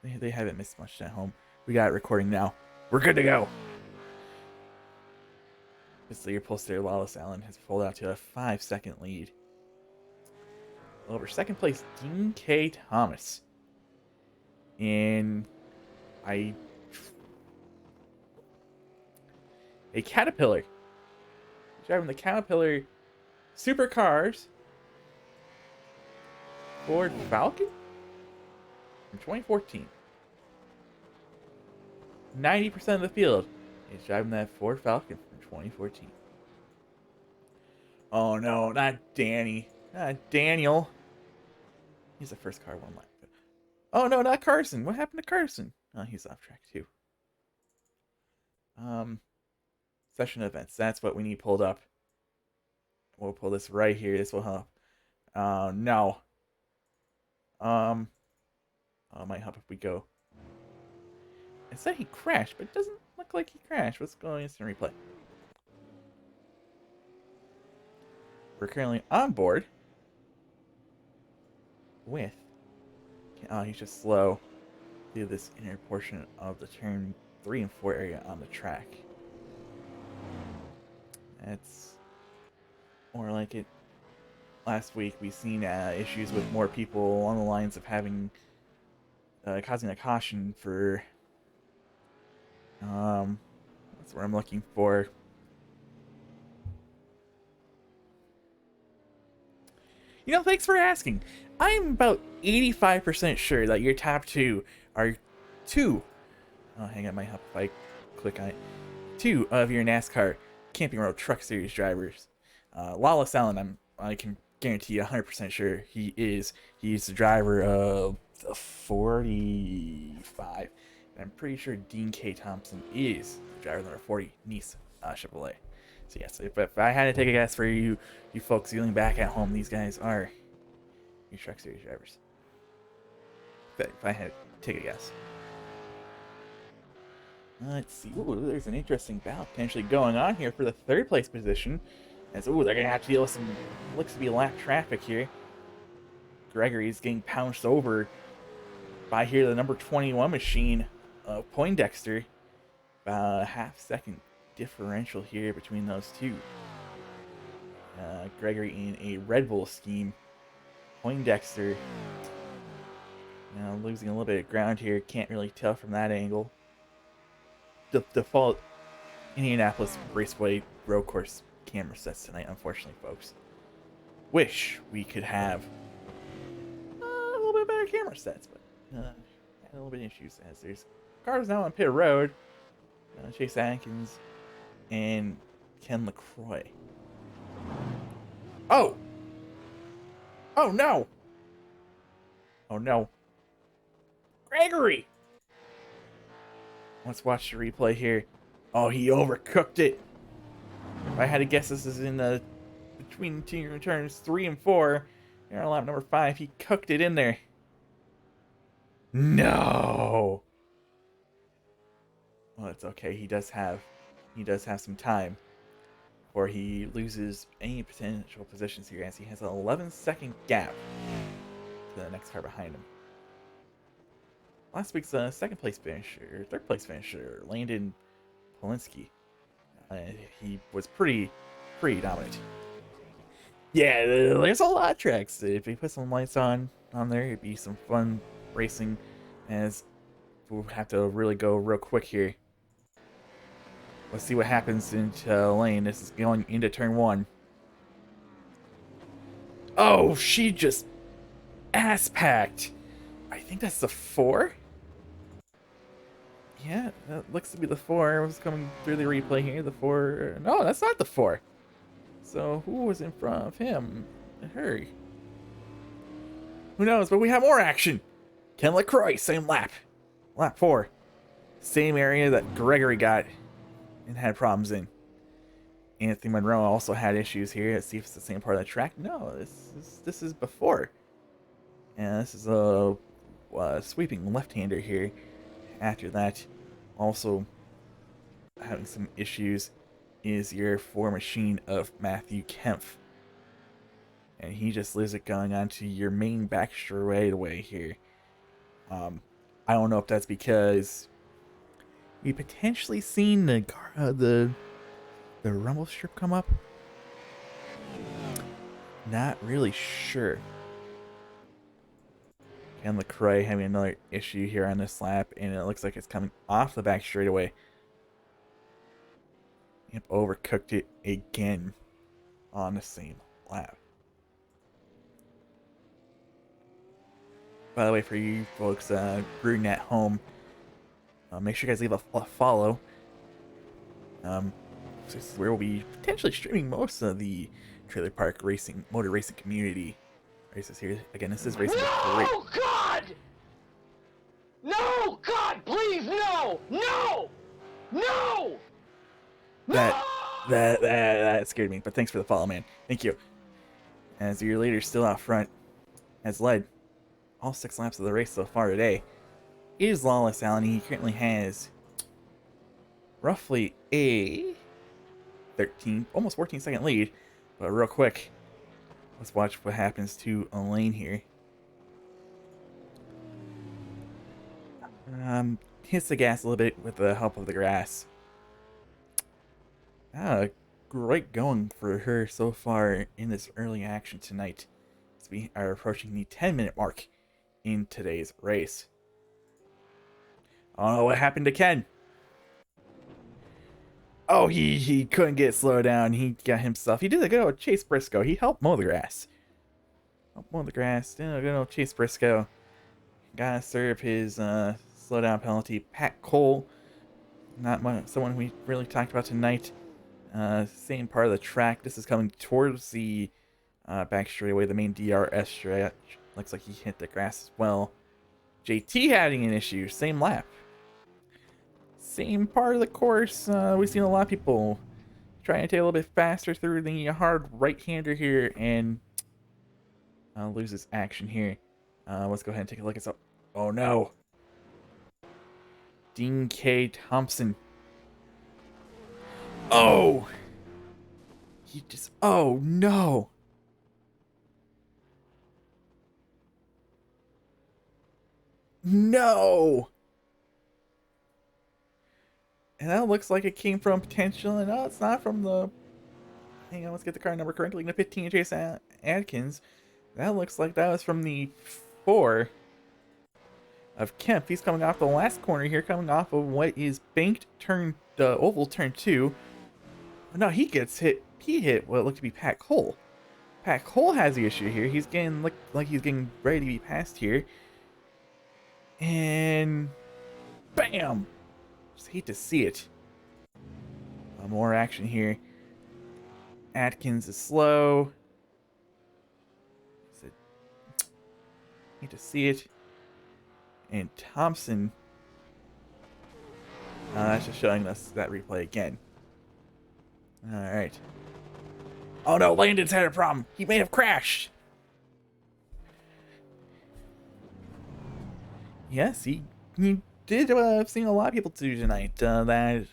They haven't missed much at home. We got it recording now. We're good to go. This leader poster, Lawless Allen, has pulled out to a 5-second lead over second place Dean K. Thomas. And a Caterpillar. Driving the Caterpillar Supercars Ford Falcon from 2014. 90% of the field is driving that Ford Falcon from 2014. Oh no, not Danny. Not Daniel. He's the first car one lap. Oh no, not Carson. What happened to Carson? Oh, he's off track too. Session events. That's what we need pulled up. We'll pull this right here. This will help. No. It might help if we go. It said he crashed, but it doesn't look like he crashed. Let's go instant replay. We're currently on board with. Oh, he's just slow through this inner portion of the turn 3 and 4 area on the track. That's more like it. Last week we seen issues with more people along the lines of having causing a caution for that's what I'm looking for. You know, thanks for asking. I'm about 85% sure that your top two are two. Oh, hang on, might help if I click on it. Two of your NASCAR Camping Road Truck Series drivers. Lawless Allen, I can guarantee 100% sure he is. He's the driver of the 45. And I'm pretty sure Dean K. Thompson is the driver of number 40, Nice Chevrolet. So yes, if I had to take a guess for you folks feeling back at home, these guys are your Truck Series drivers. If I had to take a guess. Let's see. Ooh, there's an interesting battle potentially going on here for the third place position. As they're gonna have to deal with some looks to be lap traffic here. Gregory's getting pounced over by here the number 21 machine of Poindexter. About a half-second differential here between those two. Gregory in a Red Bull scheme. Poindexter now losing a little bit of ground here. Can't really tell from that angle. The default Indianapolis Raceway road course camera sets tonight, unfortunately, folks. Wish we could have a little bit better camera sets, but had a little bit of issues as there's cars now on pit road. Chase Atkins and Ken LaCroix. Oh! Oh no! Oh no. Gregory! Let's watch the replay here. Oh, he overcooked it. If I had to guess, this is in the between turns 3 and 4. Here on lap number 5, he cooked it in there. No. Well, it's okay. He does have some time before he loses any potential positions here, as he has an 11-second gap to the next car behind him. Last week's third place finisher, Landon Polinsky. He was pretty dominant. Yeah, there's a lot of tracks. If we put some lights on there, it'd be some fun racing. As we'll have to really go real quick here. Let's see what happens into lane. This is going into turn 1. Oh, she just ass packed. I think that's the 4. Yeah, that looks to be the 4. I was coming through the replay here. The 4. No, that's not the 4. So who was in front of him? Hurry. Who knows? But we have more action. Ken LaCroix, same lap. Lap 4. Same area that Gregory got and had problems in. Anthony Monroe also had issues here. Let's see if it's the same part of the track. No, this is before. And this is a sweeping left-hander here. After that, also having some issues is your 4 machine of Matthew Kempf. And he just leaves it going on to your main back straightaway here. I don't know if that's because we potentially seen the rumble strip come up. Not really sure. Ken LaCroix having another issue here on this lap, and it looks like it's coming off the back straightaway. Yep, overcooked it again on the same lap. By the way, for you folks rooting at home, make sure you guys leave a follow. This is where we'll be potentially streaming most of the trailer park racing, motor racing community races here. Again, this is racing. No, God! No, God, please, no! No! No! That scared me, but thanks for the follow, man. Thank you. As your leader's still out front, has led all 6 laps of the race so far today, is Lawless Allen. He currently has roughly a 13, almost 14-second lead. But real quick, let's watch what happens to Elaine here. Hits the gas a little bit with the help of the grass. Great going for her so far in this early action tonight, as we are approaching the 10-minute mark in today's race. I don't know what happened to Ken. Oh, he couldn't get slowed down. He got himself. He did a good old Chase Briscoe. He helped mow the grass. Did a good old Chase Briscoe. Gotta serve his slowdown penalty. Pat Cole, not someone we really talked about tonight. Same part of the track. This is coming towards the back straightaway, the main DRS stretch. Looks like he hit the grass as well. JT having an issue. Same lap. Same part of the course. We've seen a lot of people trying to take a little bit faster through the hard right-hander here and loses action here. Let's go ahead and take a look at some. Oh no. Dean K. Thompson. Oh! Oh no! No! And that looks like it came from potential, and no, it's not from the... Hang on, let's get the car number correctly. The 15 Chase Adkins. That looks like that was from the 4 of Kemp. He's coming off the last corner here, coming off of what is banked turn, the oval turn 2. No, he gets hit. He hit what looked to be Pat Cole. Pat Cole has the issue here. He's getting look like he's getting ready to be passed here. And bam! Just hate to see it. More action here. Atkins is slow. Hate to see it. And Thompson. That's just showing us that replay again. Alright. Oh no, Landon's had a problem. He may have crashed. Yes, he did I've seen a lot of people do tonight. That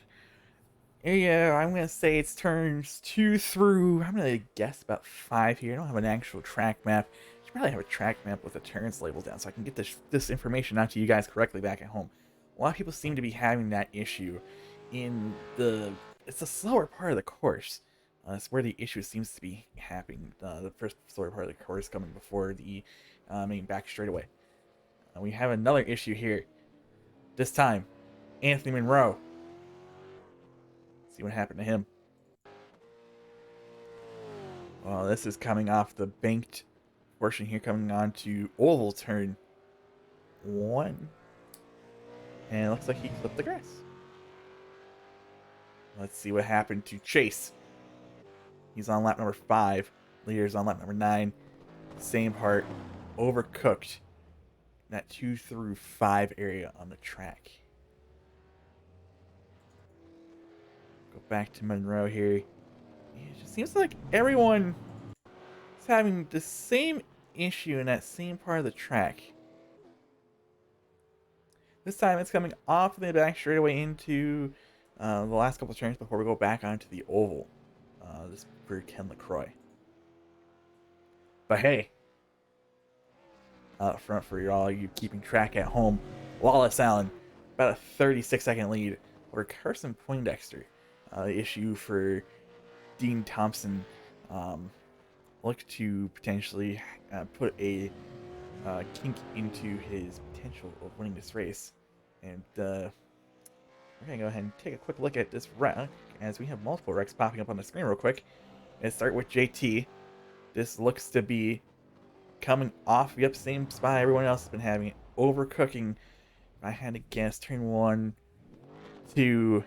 area, I'm going to say it's turns 2 through, I'm going to guess about 5 here. I don't have an actual track map. I should probably have a track map with the turns labeled down so I can get this information out to you guys correctly back at home. A lot of people seem to be having that issue in it's the slower part of the course. It's where the issue seems to be happening. The first slower part of the course coming before the main back straightaway. We have another issue here. This time, Anthony Monroe. See what happened to him. Well, this is coming off the banked portion here, coming on to oval turn 1. And it looks like he clipped the grass. Let's see what happened to Chase. He's on lap number 5. Leader's on lap number 9. Same part. Overcooked. That 2 through 5 area on the track. Go back to Monroe here. It just seems like everyone is having the same issue in that same part of the track. This time it's coming off the back straightaway into the last couple of turns before we go back onto the oval. This for Ken LaCroix. But hey, up front for all you keeping track at home, Wallace Allen, about a 36-second lead over Carson Poindexter. Issue for Dean Thompson. Look to potentially put a kink into his potential of winning this race. And we're going to go ahead and take a quick look at this wreck, as we have multiple wrecks popping up on the screen real quick. Let's start with JT. This looks to be coming off, yep, same spot everyone else has been having it. Overcooking, if I had to guess, turn 1 to...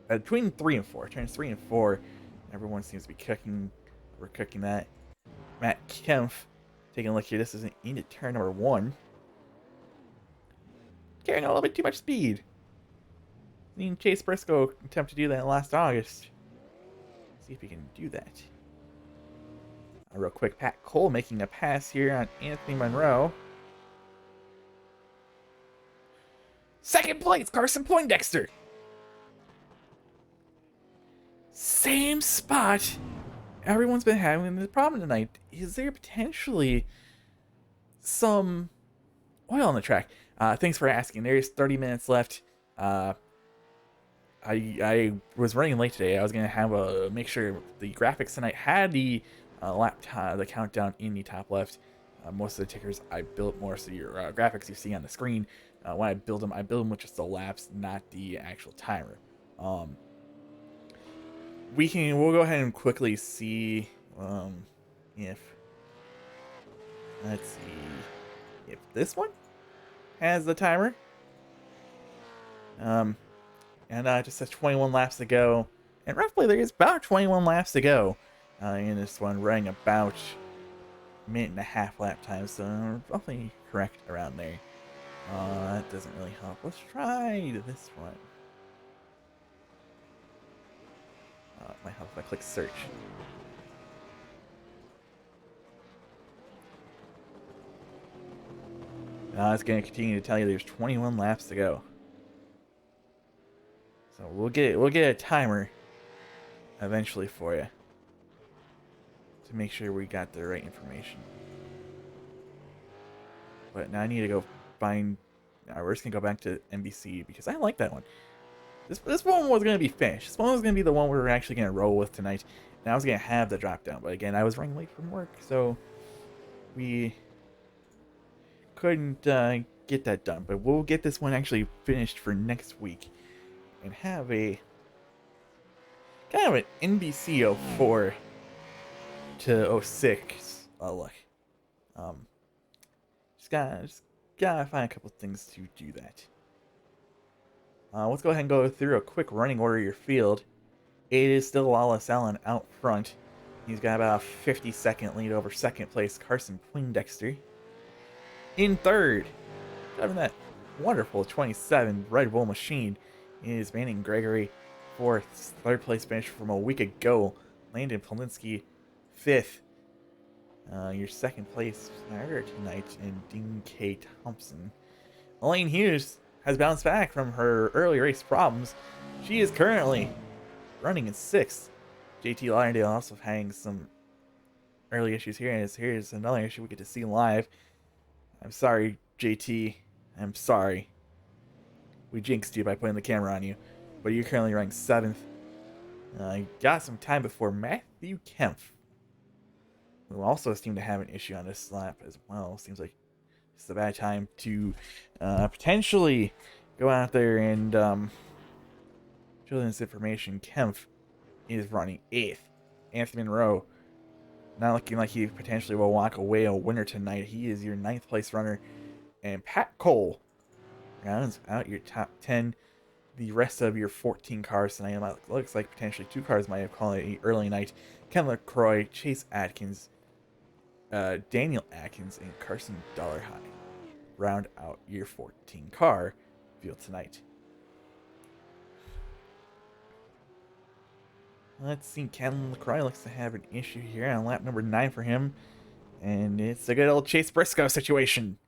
between 3 and 4. Turns 3 and 4, everyone seems to be overcooking that. Matt Kempf, taking a look here, this is into turn number 1. Carrying a little bit too much speed. Seen Chase Briscoe attempt to do that last August. See if he can do that. Real quick, Pat Cole making a pass here on Anthony Monroe. Second place, Carson Poindexter. Same spot everyone's been having the problem tonight. Is there potentially some oil on the track? Thanks for asking. There's 30 minutes left. I was running late today. I was gonna have a make sure the graphics tonight had the laptop, the countdown in the top left. Most of the tickers I built more so your graphics you see on the screen. When I build them with just the laps, not the actual timer. We'll go ahead and quickly see if let's see if this one has the timer. And just says 21 laps to go. And roughly there is about 21 laps to go in this one, running about a minute and a half lap time. So roughly correct around there. That doesn't really help. Let's try this one. It might help if I click search. It's going to continue to tell you there's 21 laps to go. So we'll get a timer eventually for you to make sure we got the right information. But now I need to go find. We're just gonna go back to NBC because I like that one. This one was gonna be finished. This one was gonna be the one we were actually gonna roll with tonight, and I was gonna have the drop down. But again, I was running late from work, so we couldn't get that done. But we'll get this one actually finished for next week, and have a kind of an NBC 04 to 06 look. Just gotta find a couple things to do that. Let's go ahead and go through a quick running order of your field. It is still Wallace Allen out front. He's got about a 50-second lead over second place Carson Poindexter. In third, driving that wonderful 27 Red Bull machine, is Manning Gregory. Fourth, third place finish from a week ago, Landon Polinsky. Fifth, your second place starter tonight, and Dean K. Thompson. Elaine Hughes has bounced back from her early race problems. She is currently running in sixth. JT Lauderdale also having some early issues here, and here's another issue we get to see live. I'm sorry, JT. I'm sorry. We jinxed you by putting the camera on you, but you're currently running 7th. Got some time before Matthew Kempf, who also seemed to have an issue on this lap as well. Seems like it's a bad time to potentially go out there and show this information. Kempf is running 8th. Anthony Monroe, not looking like he potentially will walk away a winner tonight. He is your 9th place runner. And Pat Cole rounds out your top 10. The rest of your 14 cars tonight, looks like potentially 2 cars might have called it an early night. Ken LaCroix, Chase Atkins, Daniel Atkins, and Carson Dollarhigh round out your 14 car field tonight. Let's see, Ken LaCroix looks to have an issue here on lap number 9 for him. And it's a good old Chase Briscoe situation.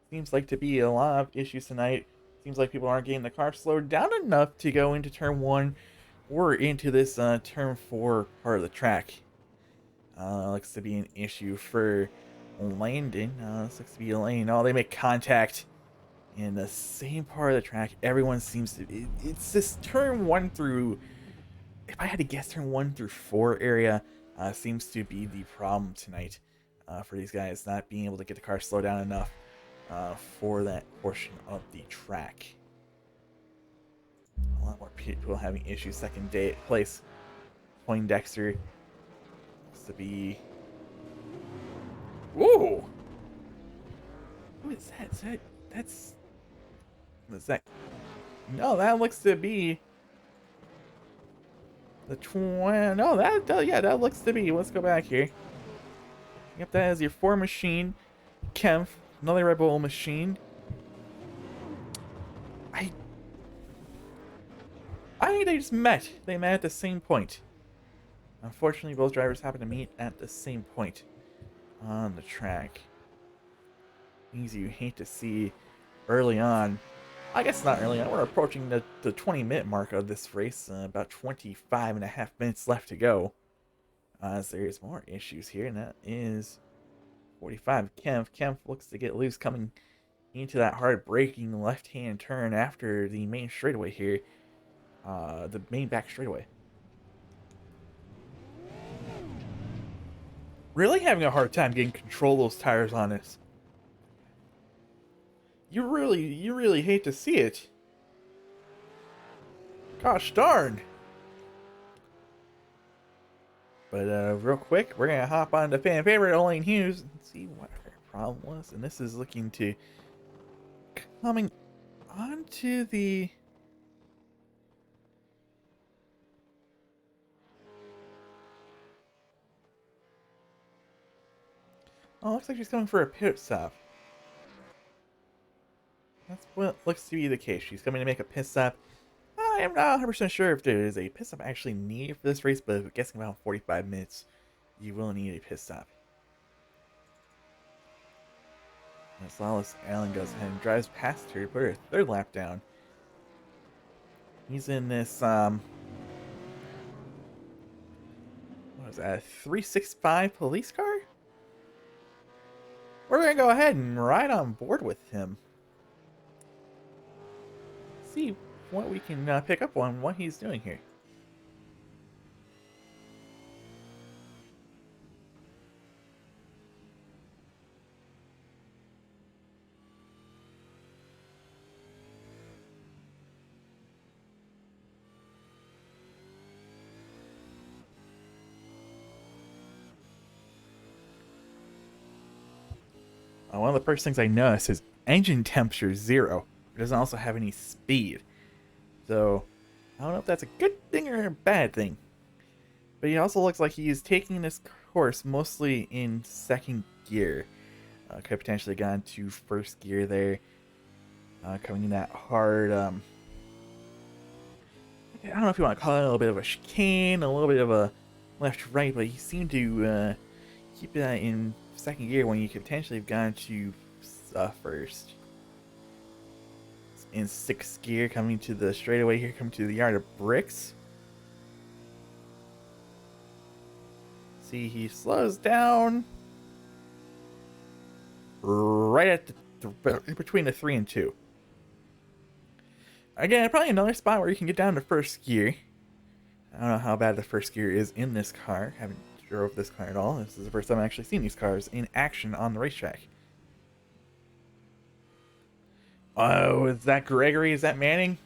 Seems like to be a lot of issues tonight. Seems like people aren't getting the car slowed down enough to go into turn 1 or into this turn 4 part of the track. Looks to be an issue for Landon. This looks to be a lane. Oh, they make contact in the same part of the track. Everyone seems to. It's this turn 1 through. If I had to guess, turn 1 through 4 area seems to be the problem tonight for these guys not being able to get the car slowed down enough for that portion of the track. A lot more people having issues. Second place. Poindexter looks to be. Whoa! What is that? That's. What's that? No, that looks to be. The no, yeah, that looks to be. Let's go back here. Yep, that is your 4 machine. Kempf, another Red Bull machine. I think they just met. They met at the same point. Unfortunately, both drivers happen to meet at the same point on the track. Things you hate to see early on. I guess not early on. We're approaching the 20-minute mark of this race. About 25 and a half minutes left to go. As there's more issues here, and that is 45. Kempf looks to get loose coming into that hard braking left-hand turn after the main straightaway here. The main back straightaway. Really having a hard time getting control of those tires on this. You really hate to see it. Gosh darn. But real quick, we're gonna hop on to fan favorite Elaine Hughes and see what her problem was. And this is looking to coming onto the. Oh, looks like she's coming for a pit stop. That's what looks to be the case. She's coming to make a pit stop. I am not 100% sure if there is a pit stop actually needed for this race, but I'm guessing about 45 minutes, you will need a pit stop. As Lawless Allen goes ahead and drives past her to put her 3rd lap down. He's in this, what was that, a 365 police car? We're going to go ahead and ride on board with him. See what we can pick up on what he's doing here. One of the first things I noticed is engine temperature 0. It doesn't also have any speed. So, I don't know if that's a good thing or a bad thing. But he also looks like he is taking this course mostly in 2nd gear. Could potentially gone to 1st gear there. Coming in that hard, I don't know if you want to call it a little bit of a chicane, a little bit of a left-right, but he seemed to keep that in 2nd gear when you could potentially have gone to 1st. In 6th gear, coming to the straightaway here, coming to the yard of bricks. See, he slows down right at the between the 3 and 2. Again, probably another spot where you can get down to 1st gear. I don't know how bad the 1st gear is in this car. Haven't drove this car at all. This is the first time I've actually seen these cars in action on the racetrack. Oh, is that Gregory? Is that Manning?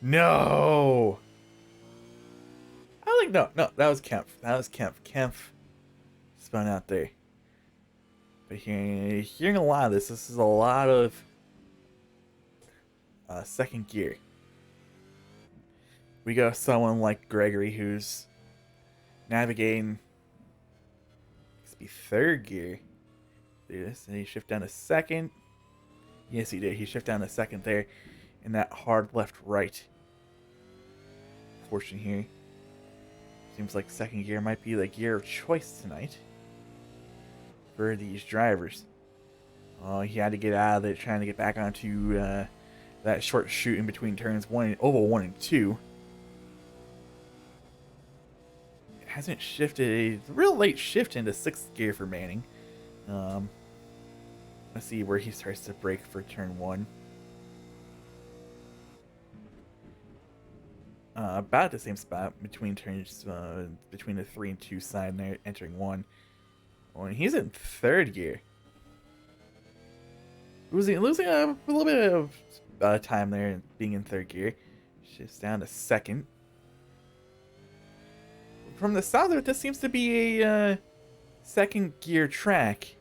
No! I think no, that was Kempf. Kempf spun out there. But hearing a lot of this is a lot of 2nd gear. We got someone like Gregory who's navigating. It's be 3rd gear. Do this, and he shift down to 2nd. Yes, he did. He shifted down to 2nd there in that hard left-right portion here. Seems like 2nd gear might be the gear of choice tonight for these drivers. Oh, he had to get out of it, trying to get back onto that short chute in between turns oval 1 and 2. hasn't shifted. It's a real late shift into 6th gear for Manning. Let's see where he starts to brake for turn 1. About the same spot between turns, between the 3 and 2 side there, entering 1. When he's in 3rd gear. Losing a little bit of time there being in 3rd gear. Shifts down to 2nd. From the south of it, this seems to be a 2nd gear track.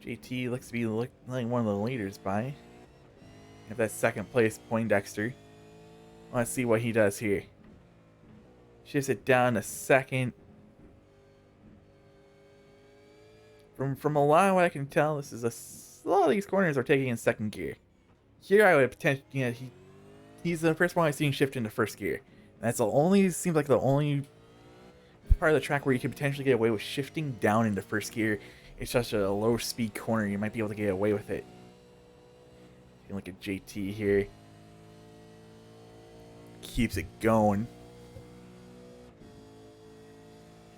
JT looks to be letting one of the leaders by. If that's 2nd place, Poindexter. Let's see what he does here. Shifts it down to 2nd. From a lot of what I can tell, this is a lot of these corners are taking in 2nd gear. Here I would potentially, he's the first one I've seen shift into 1st gear. And that's seems like the only part of the track where you could potentially get away with shifting down into 1st gear. It's such a low speed corner, you might be able to get away with it. You look at JT here. Keeps it going.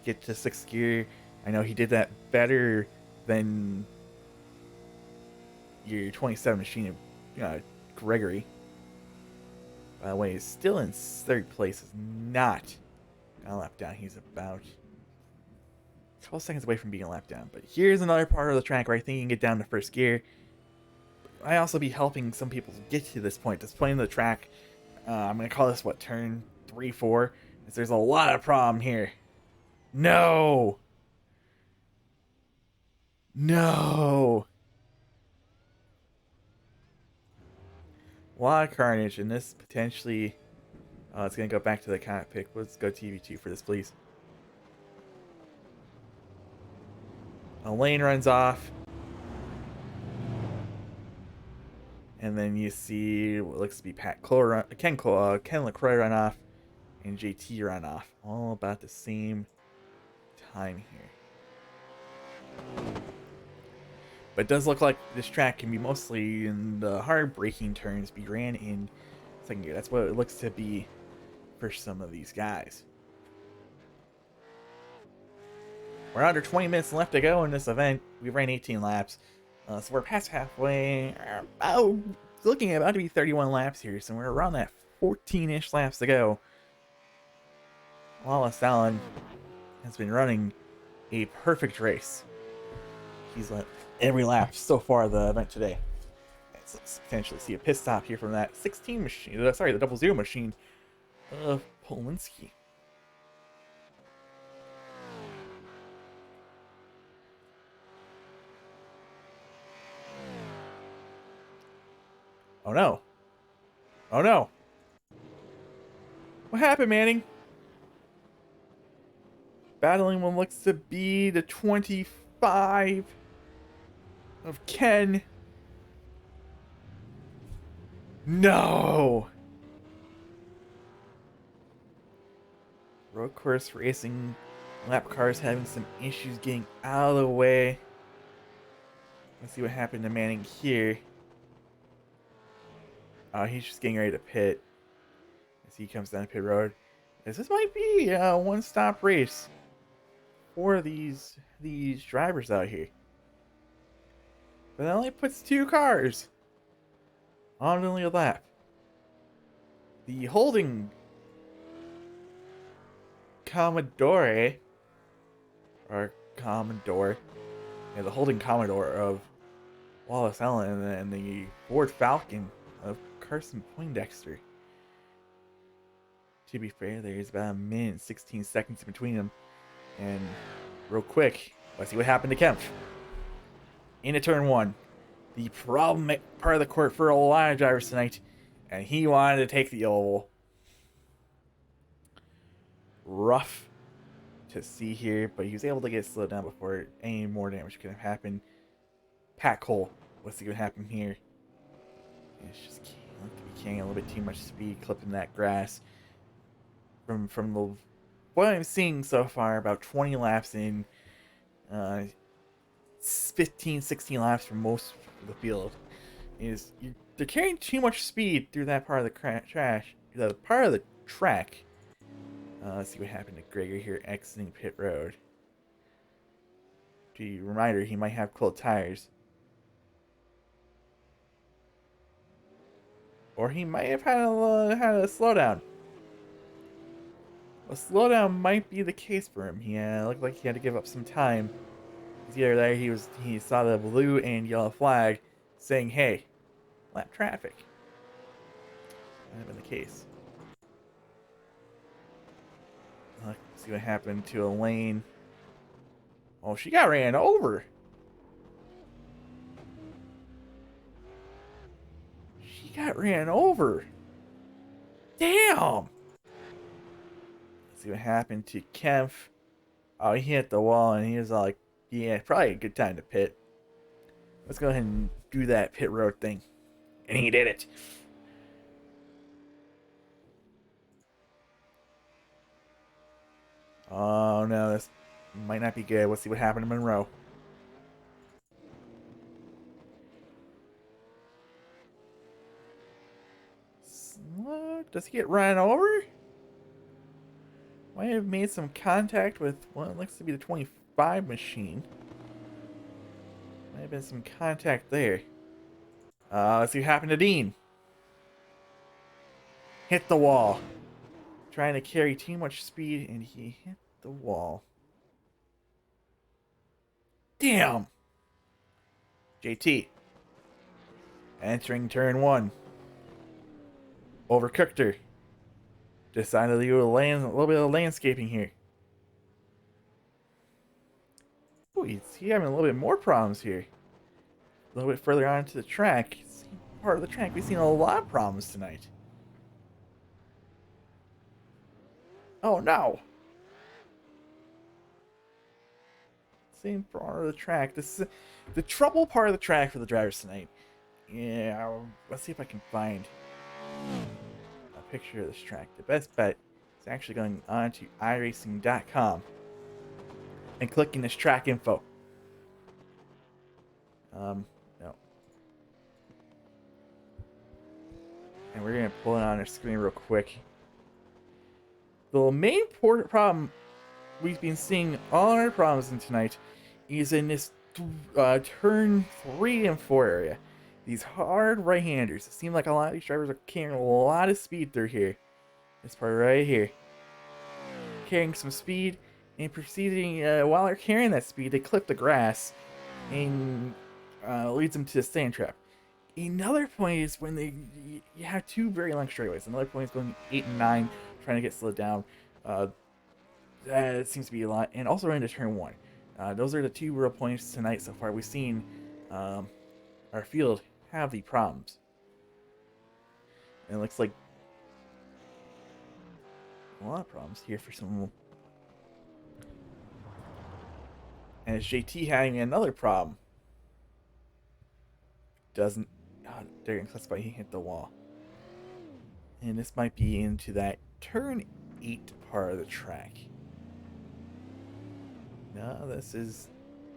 Get to 6th gear. I know he did that better than your 27 machine, Gregory. By the way, he's still in 3rd place. Is not a lap down. He's about 12 seconds away from being a lap down. But here's another part of the track where I think you can get down to 1st gear. I also be helping some people get to this point. This point in the track, I'm going to call this, turn 3, 4. There's a lot of problem here. No! No! A lot of carnage, and this potentially... it's going to go back to the cockpit. Let's go TV2 for this, please. A lane runs off. And then you see what looks to be Ken LaCroix run off. And JT run off. All about the same time here. But it does look like this track can be mostly in the hard braking turns be ran in 2nd gear. That's what it looks to be for some of these guys. We're under 20 minutes left to go in this event. We ran 18 laps. So we're past halfway. Looking at about to be 31 laps here. So we're around that 14-ish laps to go. Wallace Allen has been running a perfect race. He's led every lap so far of the event today. Let's potentially see a pit stop here from that 16 machine. The 00 machine of Polinsky. Oh no. Oh no. What happened, Manning? Battling what looks to be the 25 of Ken. No! Road course racing. Lap cars having some issues getting out of the way. Let's see what happened to Manning here. Oh, he's just getting ready to pit as he comes down pit road. As this might be a one-stop race for these drivers out here. But that only puts 2 cars on only a lap. The holding Commodore, or Commodore, yeah, the holding Commodore of Wallace Allen and the Ford Falcon of Carson Poindexter. To be fair, there's about 1 minute and 16 seconds in between them. And real quick, let's see what happened to Kempf. Into turn 1. The problematic part of the court for a lot of drivers tonight. And he wanted to take the oval. Rough to see here, but he was able to get slowed down before any more damage could have happened. Pat Cole, let's see what happened here. It's just carrying a little bit too much speed, clipping that grass. From the what I'm seeing so far, about 20 laps in, 15, 16 laps for most of the field, they're carrying too much speed through that part of the part of the track Let's see what happened to Gregory here exiting pit road. Reminder, he might have cold tires. Or he might have had a slowdown. A slowdown might be the case for him. He looked like he had to give up some time. The other there, he saw the blue and yellow flag saying, "Hey, lap traffic." Might have been the case. Let's see what happened to Elaine. Oh, she got ran over. She got ran over. Damn. Let's see what happened to Kempf. Oh, he hit the wall and he was like, yeah, probably a good time to pit. Let's go ahead and do that pit road thing. And he did it. Oh no, this might not be good. Let's see what happened to Monroe. Does he get run over? Might have made some contact with what looks to be the 25 machine. Might have been some contact there. Let's see what happened to Dean. Hit the wall. Trying to carry too much speed, and he hit the wall. Damn! JT. Entering turn 1. Overcooked her. Decided to do a little bit of landscaping here. Ooh, he's having a little bit more problems here. A little bit further onto the track. Part of the track, we've seen a lot of problems tonight. Oh no! Same part of the track. This is the trouble part of the track for the drivers tonight. Yeah, let's see if I can find a picture of this track. The best bet is actually going on to iRacing.com and clicking this track info. No. And we're gonna pull it on our screen real quick. The main problem we've been seeing all our problems in tonight is in this turn 3 and 4 area. These hard right-handers. It seems like a lot of these drivers are carrying a lot of speed through here. This part right here. Carrying some speed and proceeding, while they're carrying that speed, they clip the grass and leads them to the sand trap. Another point is when you have two very long straightaways. Another point is going 8 and 9, trying to get slowed down. That seems to be a lot. And also into turn 1. Those are the two real points tonight so far. We've seen our field have the problems. And it looks like a lot of problems here for some. And it's JT having another problem. Doesn't. Oh, they're going to classify he hit the wall. And this might be into that turn 8 part of the track. No, this is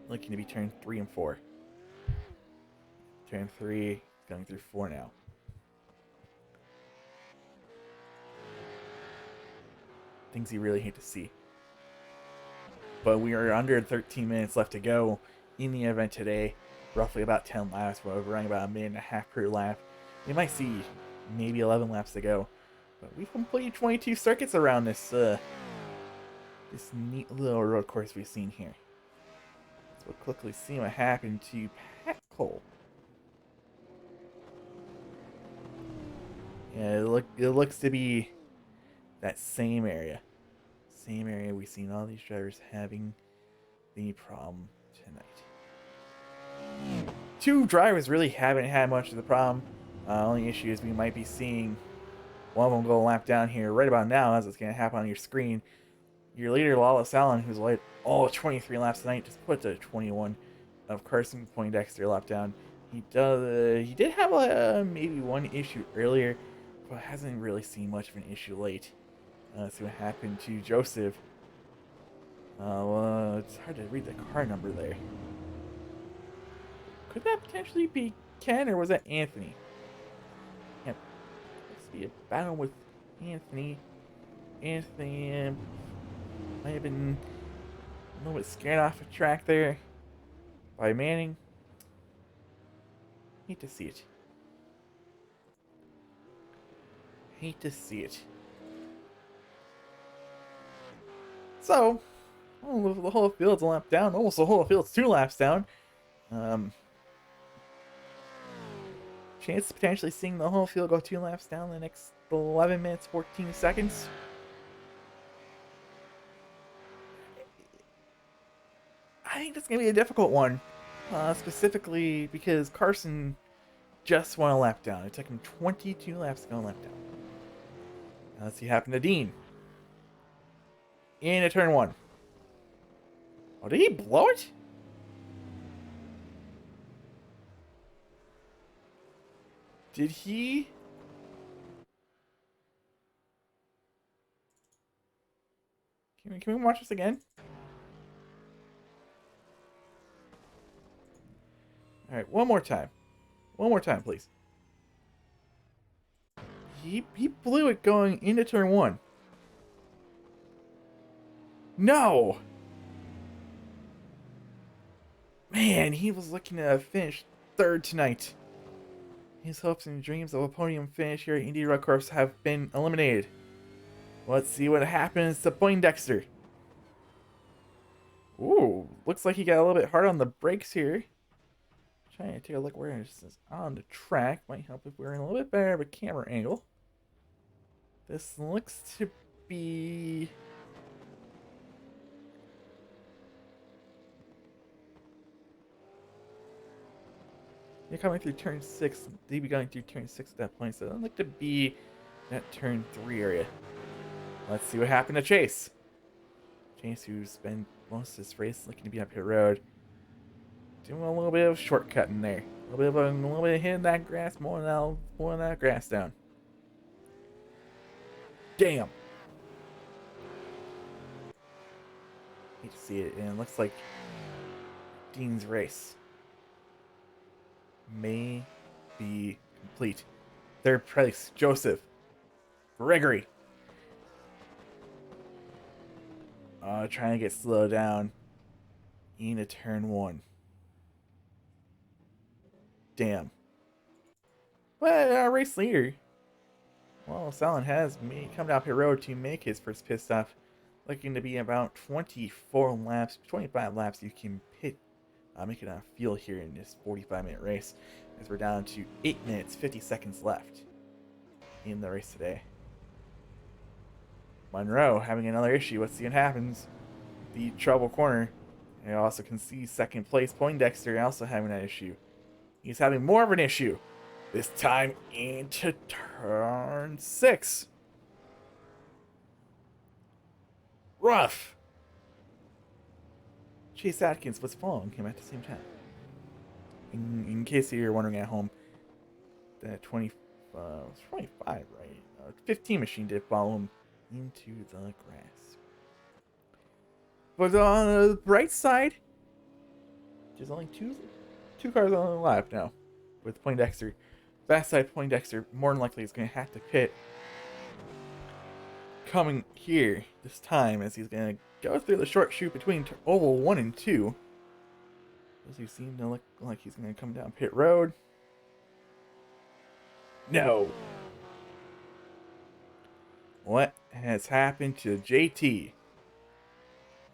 looking to be turn 3 and 4. Turn 3, going through 4 now. Things you really hate to see. But we are under 13 minutes left to go in the event today. Roughly about 10 laps. We're running about a minute and a half per lap. You might see maybe 11 laps to go. But we've completed 22 circuits around this this neat little road course we've seen here. So we'll quickly see what happened to Pat Cole. Yeah, it looks to be that same area. Same area we've seen all these drivers having the problem tonight. Two drivers really haven't had much of the problem. Only issue is we might be seeing one of them go a lap down here right about now, as it's going to happen on your screen. Your leader, Lawless Allen, who's led all 23 laps tonight, just put the 21 of Carson Poindexter lap down. He did have maybe one issue earlier, but hasn't really seen much of an issue late. See what happened to Joseph. Well, it's hard to read the car number there. Could that potentially be Ken, or was that Anthony? Yep. Let's see, a battle with Anthony Anthony might have been a little bit scared off the track there by Manning. Hate to see it. Hate to see it. So, the whole field's a lap down. Almost the whole field's 2 laps down. Chance of potentially seeing the whole field go 2 laps down in the next 11 minutes, 14 seconds. I think that's going to be a difficult one. Specifically because Carson just went a lap down. It took him 22 laps to go a lap down. Now let's see what happened to Dean. Into turn 1. Oh, did he blow it? Did he? Can we watch this again? Alright, one more time. One more time, please. He blew it going into turn 1. No! Man, he was looking to finish 3rd tonight. His hopes and dreams of a podium finish here at Indy Road Course have been eliminated. Let's see what happens to Poindexter. Ooh, looks like he got a little bit hard on the brakes here. Trying to take a look where this is on the track. Might help if we're in a little bit better of a camera angle. This looks to be... You're coming through turn 6. They'd be going through turn 6 at that point, so it doesn't look to be that turn 3 area. Let's see what happened to Chase. Chase, who's spent most of this race looking to be up pit road, doing a little bit of shortcutting there. A little bit of hitting that grass, more than that grass down. Damn. Hate to see it, and it looks like Dean's race may be complete. 3rd place, Joseph. Gregory. Trying to get slowed down into turn 1. Damn. But our race leader, well, Salon has come down pit road to make his first pit stop. Looking to be about 24 laps, 25 laps you can make it on field here in this 45-minute race, as we're down to 8 minutes, 50 seconds left in the race today. Monroe having another issue. Let's see what happens. The trouble corner. And you also can see 2nd place Poindexter also having that issue. He's having more of an issue. This time into turn 6. Rough. Chase Atkins was following him at the same time. In case you're wondering at home, that 25, right? 15 machine did follow him into the grass. But on the bright side, there's only two cars on the lap now with Poindexter. Fast side Poindexter more than likely is going to have to pit coming here this time, as he's going to go through the short chute between oval 1 and 2. Does he seem to look like he's going to come down pit road? No. What has happened to JT?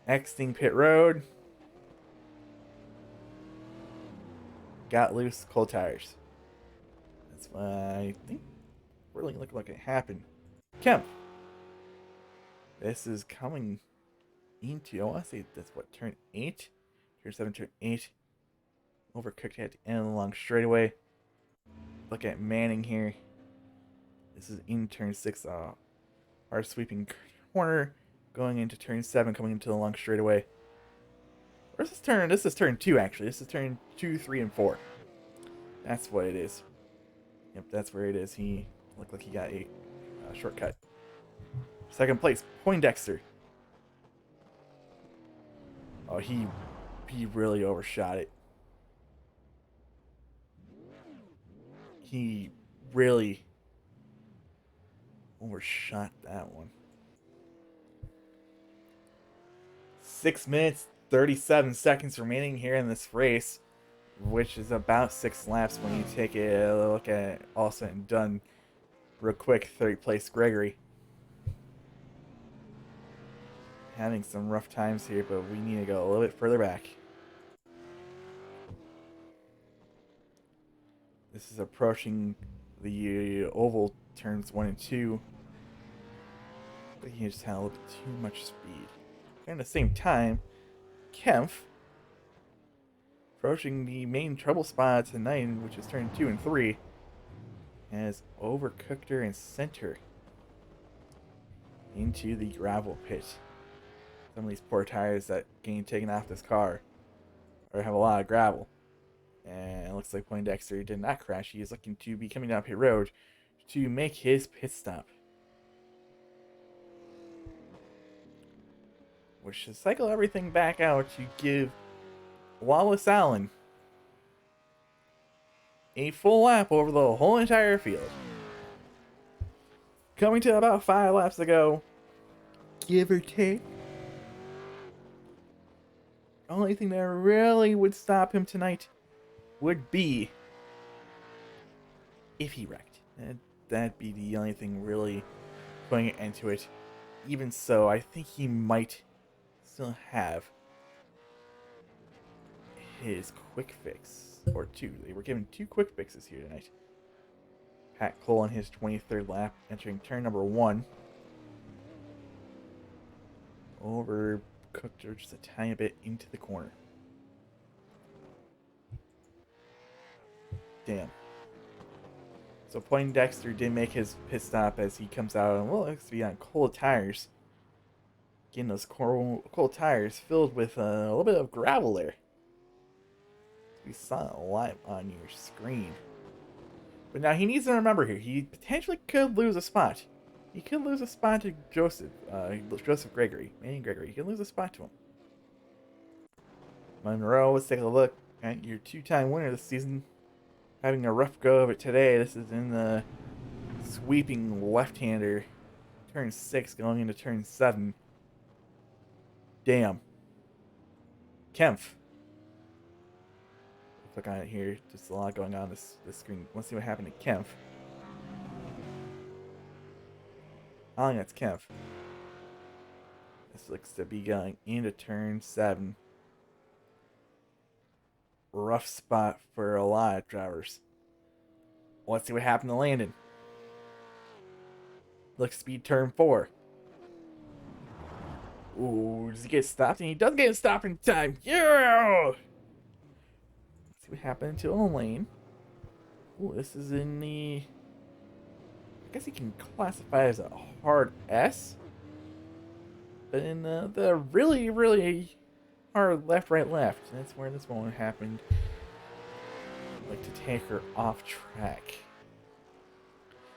Exiting pit road. Got loose cold tires. That's why I think really looked like it happened. Kemp. This is coming into, I want to say that's what, turn 8? Turn 7, turn 8. Overcooked at the end of the long straightaway. Look at Manning here. This is in turn 6. Our sweeping corner going into turn 7, coming into the long straightaway. Where's this turn? This is turn 2, actually. This is turn 2, 3, and 4. That's what it is. Yep, that's where it is. He looked like he got a shortcut. 2nd place, Poindexter. Oh, he really overshot it. He really overshot that one. 6 minutes, 37 seconds remaining here in this race, which is about 6 laps when you take a look at it all said and done. Real quick, third place Gregory. Having some rough times here, but we need to go a little bit further back. This is approaching the oval turns 1 and 2. But he just had a little bit too much speed. And at the same time, Kempf, approaching the main trouble spot tonight, which is turn 2 and 3, has overcooked her and sent her into the gravel pit. Some of these poor tires that getting taken off this car or have a lot of gravel. And it looks like Poindexter did not crash. He is looking to be coming down pit road to make his pit stop, which should cycle everything back out to give Wallace Allen a full lap over the whole entire field. Coming to about 5 laps to go, give or take. The only thing that really would stop him tonight would be if he wrecked. That'd be the only thing really putting an end to it. Even so, I think he might still have his quick fix, or 2. They were given 2 quick fixes here tonight. Pat Cole on his 23rd lap, entering turn number 1. Overcooked her just a tiny bit into the corner. Damn. So Poindexter did make his pit stop as he comes out and looks to be on cold tires. Getting those cold tires filled with a little bit of gravel there. We saw it live on your screen. But now he needs to remember here, he potentially could lose a spot. He could lose a spot to Joseph Gregory, Manny Gregory. He could lose a spot to him. Monroe, let's take a look at your 2-time winner this season. Having a rough go of it today. This is in the sweeping left-hander. Turn 6 going into turn 7. Damn. Kempf. Click on it here. Just a lot going on this screen. Let's see what happened to Kempf. I think that's Kempf. This looks to be going into turn 7. Rough spot for a lot of drivers. Let's see what happened to Landon. Looks speed turn 4. Ooh, does he get stopped? And he does get stopped in time. Yeah! Let's see what happened to Elaine. Ooh, this is in the... I guess he can classify as a hard S. But in the really, really hard left, right, left. That's where this one happened. I'd like to take her off track.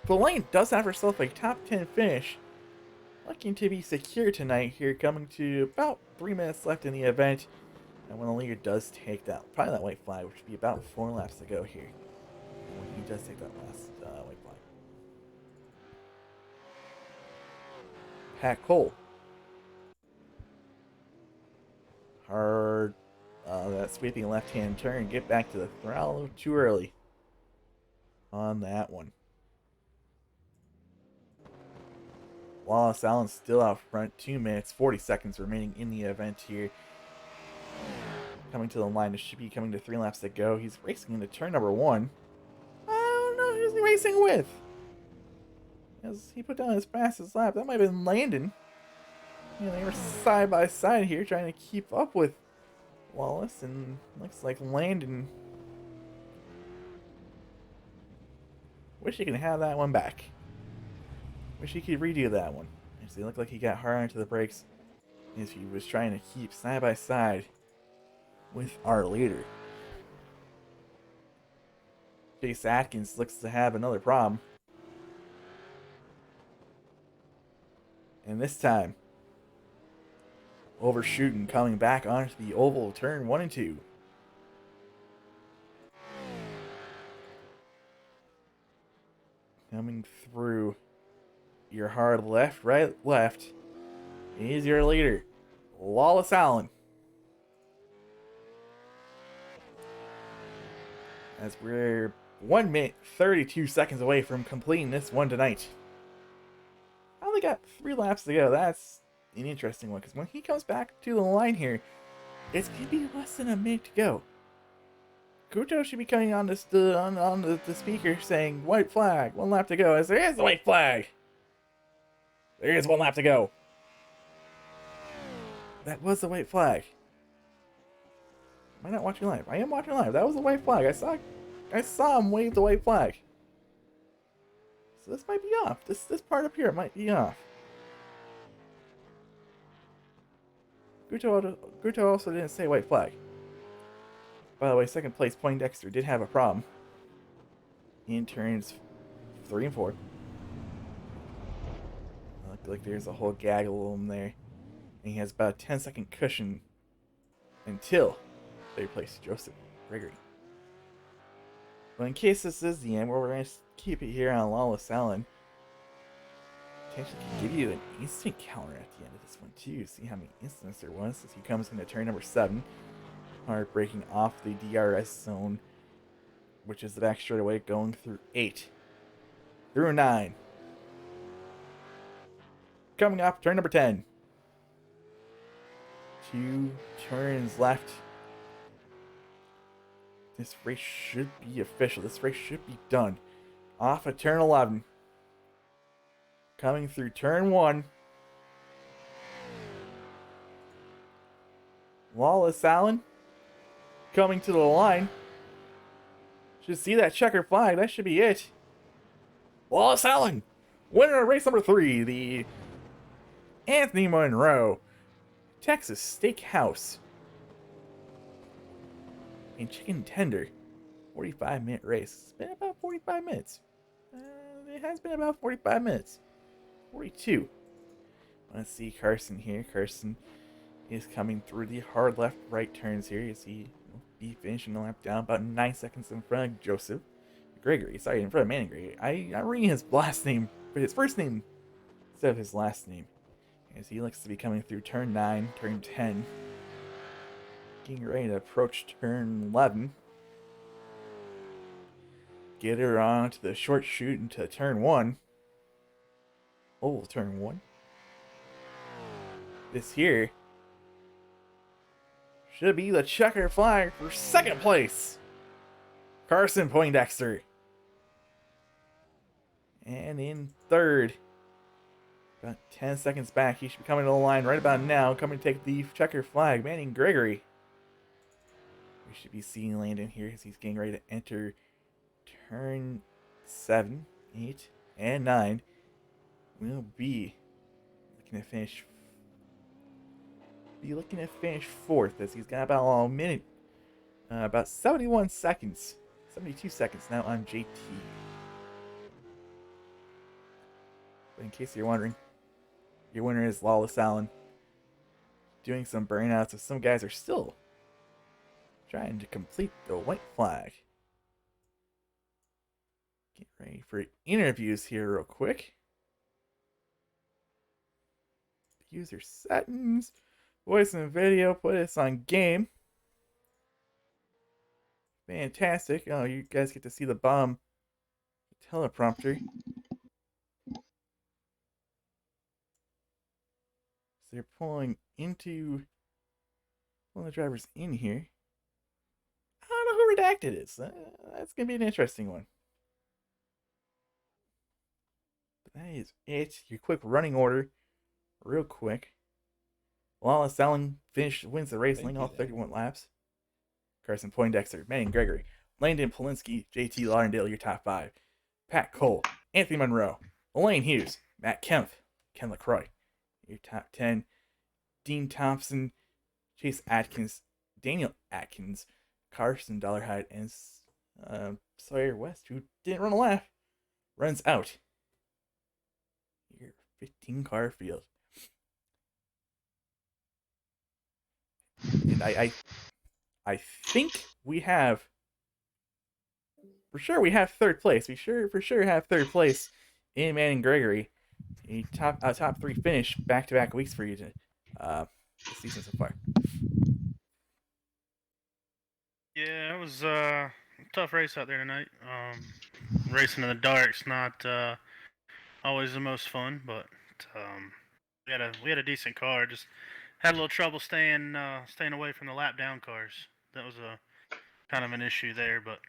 But Elaine does have herself a top 10 finish. Looking to be secure tonight here, coming to about 3 minutes left in the event. And when the leader does take that, probably that white flag, which would be about 4 laps to go here. And when he does take that last white flag. Pat Cole. Hard, that sweeping left-hand turn. Get back to the throttle too early on that one. Wallace Allen still out front. 2 minutes, 40 seconds remaining in the event here. Coming to the line. It should be coming to 3 laps to go. He's racing into turn number 1. I don't know who's he racing with. As he put down his fastest lap. That might have been Landon. You know, they were side by side here trying to keep up with Wallace. And looks like Landon... Wish he could have that one back. Wish he could redo that one. Actually, it looked like he got hard onto the brakes as he was trying to keep side by side with our leader. Chase Atkins looks to have another problem. And this time, overshooting, coming back onto the oval, turn 1 and 2. Coming through your hard left, right, left is your leader, Lawless Allen. As we're 1 minute 32 seconds away from completing this one tonight. I only got 3 laps to go. That's an interesting one, because when he comes back to the line here, it's going to be less than a minute to go. Kuto should be coming on the speaker saying, white flag, 1 lap to go. As there is the white flag. There is 1 lap to go. That was the white flag. Am I not watching live? I am watching live. That was the white flag. I saw him wave the white flag. So this might be off. This part up here might be off. Guto also didn't say white flag. By the way, second place Poindexter did have a problem in turns 3 and 4. Look like there's a whole gaggle of them there. And he has about a 10-second cushion until they replace Joseph Gregory. But in case this is the end, we're going to keep it here on Lawless Allen. Potentially can give you an instant counter at the end of this one too. See how many instants there was as he comes into turn number 7. Hard breaking off the DRS zone, which is the back straightaway, going through 8. Through 9. Coming up, turn number 10. 2 turns left. This race should be official. This race should be done. Off of turn 11. Coming through turn 1. Lawless Allen coming to the line. Should see that checker flag. That should be it. Lawless Allen, winner of race number 3, the Anthony Monroe Texas Steakhouse and Chicken Tender 45-minute race. It's been about 45 minutes. It has been about 45 minutes. 42. Let's see Carson here. Carson is coming through the hard left-right turns here. You see, be finishing the lap down about 9 seconds in front of Joseph Gregory. Sorry, in front of Manning Gregory. I'm reading his last name, but his first name instead of his last name. As he looks to be coming through turn 9, turn 10. Getting ready to approach turn 11. Get her on to the short chute into turn 1. Oh, turn 1. This here should be the checker flag for second place. Carson Poindexter. And in third, about 10 seconds back, he should be coming to the line right about now, coming to take the checker flag, Manning Gregory. We should be seeing Landon here as he's getting ready to enter turn 7, 8, and 9. We'll be looking to finish 4th as he's got about a minute, about 71 seconds, 72 seconds now on JT. But in case you're wondering, your winner is Lawless Allen. Doing some burnouts as some guys are still trying to complete the white flag. Get ready for interviews here real quick. User settings, voice and video, put this on game. Fantastic. Oh, you guys get to see the bomb teleprompter. So they're pulling the drivers in here. I don't know who Redacted is. That's going to be an interesting one. But that is it. Your quick running order. Real quick. Lawless Allen wins the race, leading all 31 laps. Carson Poindexter, Manning Gregory, Landon Polinsky, JT Lauderdale, your top 5. Pat Cole, Anthony Monroe, Elaine Hughes, Matt Kempf, Ken LaCroix, your top 10. Dean Thompson, Chase Atkins, Daniel Atkins, Carson Dollarhide, and Sawyer West, who didn't run a lap, runs out. Your 15-car field. And I think we have, for sure we have 3rd place. We for sure have 3rd place in Manning Gregory. A top 3 finish back-to-back weeks for you to this season so far? Yeah, it was a tough race out there tonight. Racing in the dark's not always the most fun, but um, we had a decent car. Just had a little trouble staying away from the lap down cars. That was a kind of an issue there, but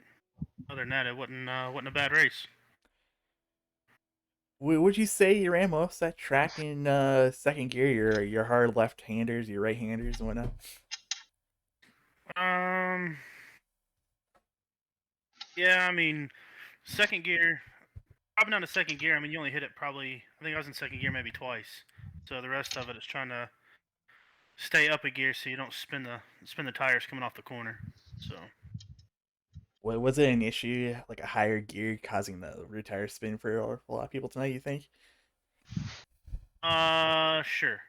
other than that, it wasn't a bad race. Would you say you ran most of that track in second gear? Your hard left-handers, your right-handers, and whatnot. Um, yeah, I mean, second gear, probably not a second gear. I mean, you only hit it probably. I think I was in second gear maybe twice. So the rest of it is trying to stay up a gear so you don't spin the tires coming off the corner. So Was it an issue like a higher gear causing the rear tire spin for a lot of people tonight? You think? sure.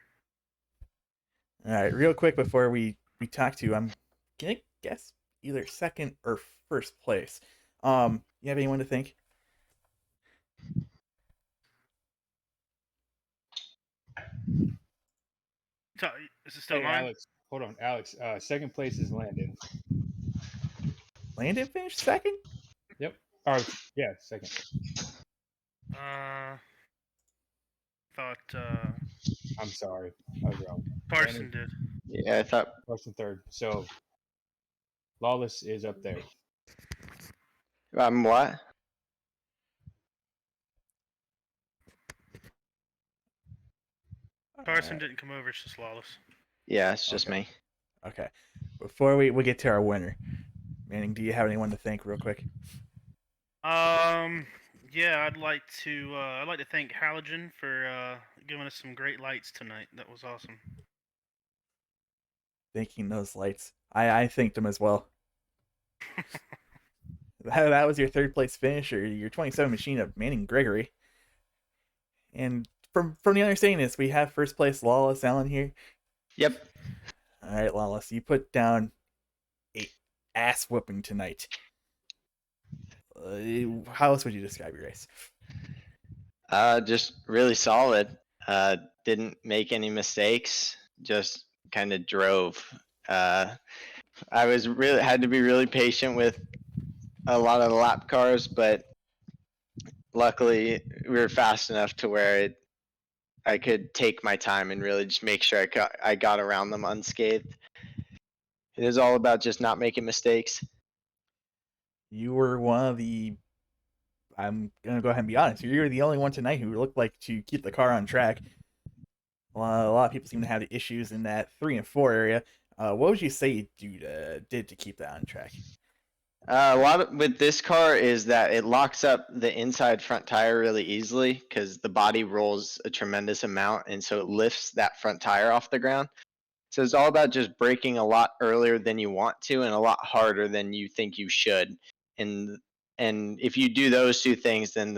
All right, real quick before we talk to you, I'm gonna guess either second or first place. You have anyone to think? Is it still Hey, mine? Alex. Hold on, Alex. Second place is Landon. Landon finished second. Yep. Or yeah, second. Uh, thought I'm sorry, I was wrong. Carson Landon, did. Yeah, I thought. Carson third. So Lawless is up there. What? Carson didn't come over. It's just Lawless. Yeah, it's just Okay. me. Okay. Before we get to our winner, Manning, do you have anyone to thank real quick? Yeah, I'd like to thank Halogen for giving us some great lights tonight. That was awesome. Thanking those lights. I thanked them as well. That was your third place finish, or your 27 machine of Manning Gregory. And from the understanding is we have first place Lawless Allen here. Yep. All right, Lawless, you put down a ass whooping tonight. How else would you describe your race? Just really solid. Didn't make any mistakes. Just kind of drove. I was really had to be really patient with a lot of the lap cars, but luckily we were fast enough to where I could take my time and really just make sure I got around them unscathed. It is all about just not making mistakes. You were one of the. I'm gonna go ahead and be honest. You were the only one tonight who looked like to keep the car on track. A lot of people seem to have the issues in that 3 and 4 area. What would you say you did to keep that on track? A lot with this car is that it locks up the inside front tire really easily because the body rolls a tremendous amount, and so it lifts that front tire off the ground. So it's all about just braking a lot earlier than you want to and a lot harder than you think you should. And and if you do those two things, then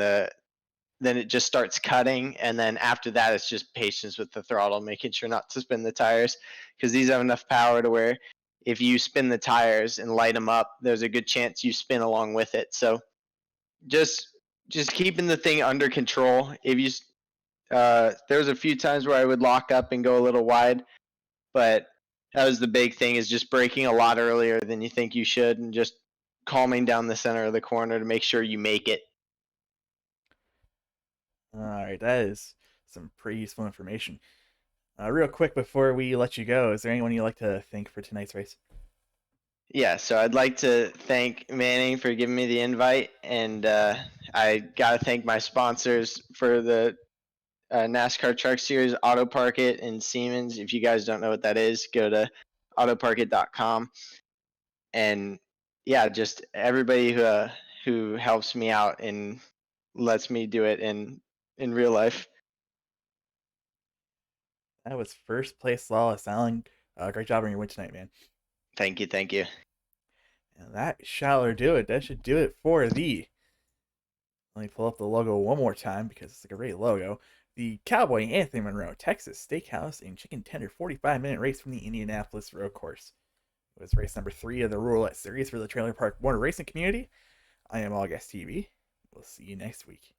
it just starts cutting, and then after that it's just patience with the throttle, making sure not to spin the tires, because these have enough power to where if you spin the tires and light them up, there's a good chance you spin along with it. So just just keeping the thing under control. If you there was a few times where I would lock up and go a little wide, but that was the big thing, is just braking a lot earlier than you think you should and just calming down the center of the corner to make sure you make it. All right, that is some pretty useful information. Real quick before we let you go, is there anyone you'd like to thank for tonight's race? Yeah, so I'd like to thank Manning for giving me the invite, and I gotta thank my sponsors for the NASCAR Truck Series, Auto Park It and Siemens. If you guys don't know what that is, go to autoparkit.com. And yeah, just everybody who helps me out and lets me do it in real life. That was first place Lawless Allen. Great job on your win tonight, man. Thank you, thank you. And that shall do it. That should do it for the. Let me pull up the logo one more time because it's like a great logo. The Cowboy Anthony Monroe Texas Steakhouse and Chicken Tender 45-minute race from the Indianapolis Road Course. It was race number 3 of the Roulette Series for the Trailer Park Motor Racing Community. I am August TV. We'll see you next week.